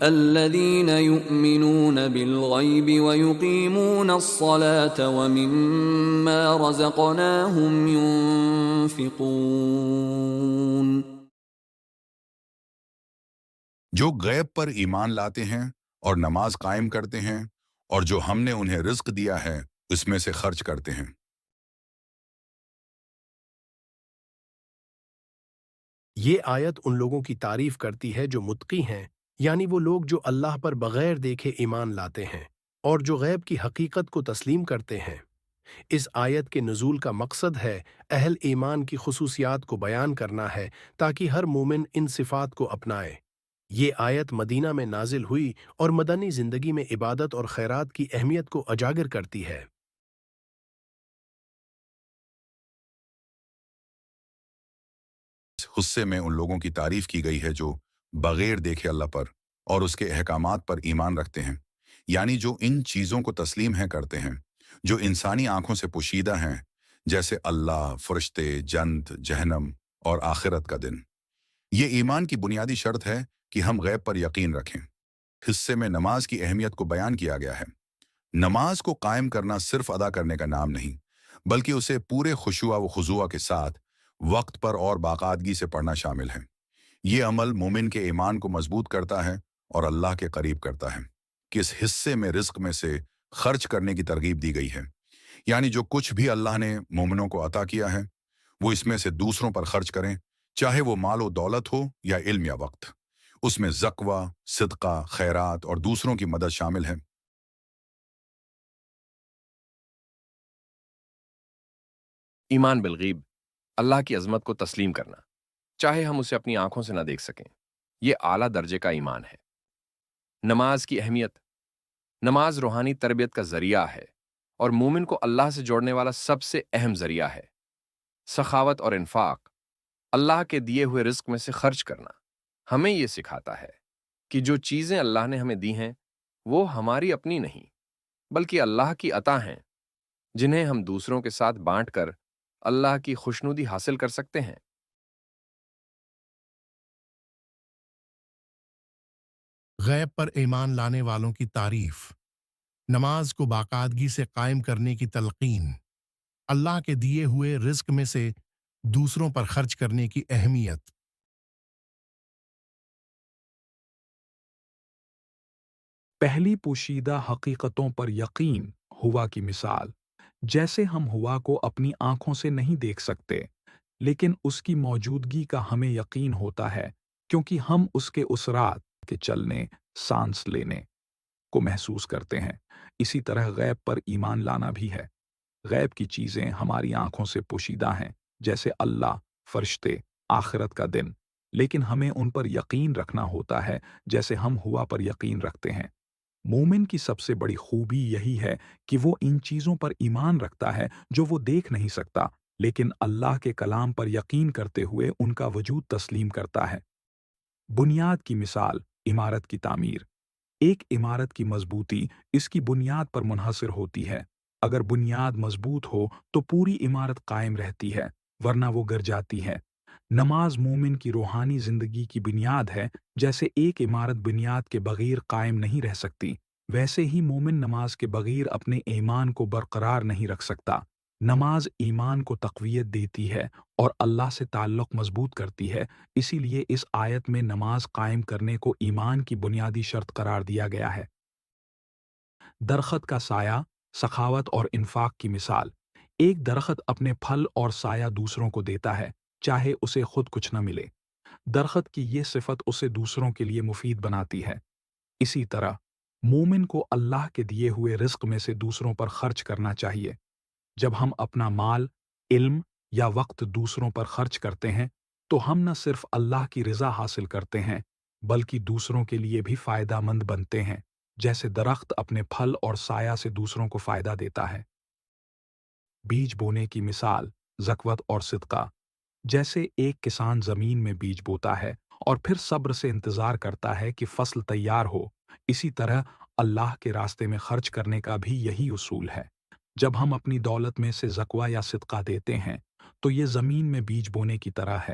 الذين يؤمنون بالغيب ويقيمون الصلاة ومما رزقناهم ينفقون. جو غیب پر ایمان لاتے ہیں اور نماز قائم کرتے ہیں اور جو ہم نے انہیں رزق دیا ہے اس میں سے خرچ کرتے ہیں. یہ آیت ان لوگوں کی تعریف کرتی ہے جو متقی ہیں، یعنی وہ لوگ جو اللہ پر بغیر دیکھے ایمان لاتے ہیں اور جو غیب کی حقیقت کو تسلیم کرتے ہیں. اس آیت کے نزول کا مقصد ہے اہل ایمان کی خصوصیات کو بیان کرنا ہے تاکہ ہر مومن ان صفات کو اپنائے. یہ آیت مدینہ میں نازل ہوئی اور مدنی زندگی میں عبادت اور خیرات کی اہمیت کو اجاگر کرتی ہے. اس حصے میں ان لوگوں کی تعریف کی گئی ہے جو بغیر دیکھے اللہ پر اور اس کے احکامات پر ایمان رکھتے ہیں، یعنی جو ان چیزوں کو تسلیم کرتے ہیں جو انسانی آنکھوں سے پوشیدہ ہیں، جیسے اللہ، فرشتے، جنت، جہنم اور آخرت کا دن. یہ ایمان کی بنیادی شرط ہے کہ ہم غیب پر یقین رکھیں. حصے میں نماز کی اہمیت کو بیان کیا گیا ہے. نماز کو قائم کرنا صرف ادا کرنے کا نام نہیں، بلکہ اسے پورے خشوع و خضوع کے ساتھ وقت پر اور باقاعدگی سے پڑھنا شامل ہے. یہ عمل مومن کے ایمان کو مضبوط کرتا ہے اور اللہ کے قریب کرتا ہے. کہ اس حصے میں رزق میں سے خرچ کرنے کی ترغیب دی گئی ہے، یعنی جو کچھ بھی اللہ نے مومنوں کو عطا کیا ہے وہ اس میں سے دوسروں پر خرچ کریں، چاہے وہ مال و دولت ہو یا علم یا وقت. اس میں زکوہ، صدقہ، خیرات اور دوسروں کی مدد شامل ہے. ایمان بالغیب، اللہ کی عظمت کو تسلیم کرنا، چاہے ہم اسے اپنی آنکھوں سے نہ دیکھ سکیں. یہ اعلیٰ درجے کا ایمان ہے. نماز کی اہمیت. نماز روحانی تربیت کا ذریعہ ہے اور مومن کو اللہ سے جوڑنے والا سب سے اہم ذریعہ ہے. سخاوت اور انفاق، اللہ کے دیے ہوئے رزق میں سے خرچ کرنا، ہمیں یہ سکھاتا ہے کہ جو چیزیں اللہ نے ہمیں دی ہیں وہ ہماری اپنی نہیں بلکہ اللہ کی عطا ہیں، جنہیں ہم دوسروں کے ساتھ بانٹ کر اللہ کی خوشنودی حاصل کر سکتے ہیں. غیب پر ایمان لانے والوں کی تعریف. نماز کو باقاعدگی سے قائم کرنے کی تلقین. اللہ کے دیے ہوئے رزق میں سے دوسروں پر خرچ کرنے کی اہمیت. پہلی پوشیدہ حقیقتوں پر یقین. ہوا کی مثال. جیسے ہم ہوا کو اپنی آنکھوں سے نہیں دیکھ سکتے، لیکن اس کی موجودگی کا ہمیں یقین ہوتا ہے کیونکہ ہم اس کے اثرات کے چلنے، سانس لینے کو محسوس کرتے ہیں. اسی طرح غیب پر ایمان لانا بھی ہے. غیب کی چیزیں ہماری آنکھوں سے پوشیدہ ہیں، جیسے اللہ، فرشتے، آخرت کا دن، لیکن ہمیں ان پر یقین رکھنا ہوتا ہے جیسے ہم ہوا پر یقین رکھتے ہیں. مومن کی سب سے بڑی خوبی یہی ہے کہ وہ ان چیزوں پر ایمان رکھتا ہے جو وہ دیکھ نہیں سکتا، لیکن اللہ کے کلام پر یقین کرتے ہوئے ان کا وجود تسلیم کرتا ہے. بنیاد کی مثال. عمارت کی تعمیر. ایک عمارت کی مضبوطی اس کی بنیاد پر منحصر ہوتی ہے. اگر بنیاد مضبوط ہو تو پوری عمارت قائم رہتی ہے، ورنہ وہ گر جاتی ہے. نماز مومن کی روحانی زندگی کی بنیاد ہے. جیسے ایک عمارت بنیاد کے بغیر قائم نہیں رہ سکتی، ویسے ہی مومن نماز کے بغیر اپنے ایمان کو برقرار نہیں رکھ سکتا. نماز ایمان کو تقویت دیتی ہے اور اللہ سے تعلق مضبوط کرتی ہے. اسی لیے اس آیت میں نماز قائم کرنے کو ایمان کی بنیادی شرط قرار دیا گیا ہے. درخت کا سایہ، سخاوت اور انفاق کی مثال. ایک درخت اپنے پھل اور سایہ دوسروں کو دیتا ہے، چاہے اسے خود کچھ نہ ملے. درخت کی یہ صفت اسے دوسروں کے لیے مفید بناتی ہے. اسی طرح مومن کو اللہ کے دیے ہوئے رزق میں سے دوسروں پر خرچ کرنا چاہیے. جب ہم اپنا مال، علم یا وقت دوسروں پر خرچ کرتے ہیں تو ہم نہ صرف اللہ کی رضا حاصل کرتے ہیں بلکہ دوسروں کے لیے بھی فائدہ مند بنتے ہیں، جیسے درخت اپنے پھل اور سایہ سے دوسروں کو فائدہ دیتا ہے. بیج بونے کی مثال. زکوۃ اور صدقہ. جیسے ایک کسان زمین میں بیج بوتا ہے اور پھر صبر سے انتظار کرتا ہے کہ فصل تیار ہو، اسی طرح اللہ کے راستے میں خرچ کرنے کا بھی یہی اصول ہے. جب ہم اپنی دولت میں سے زکوہ یا صدقہ دیتے ہیں تو یہ زمین میں بیج بونے کی طرح ہے.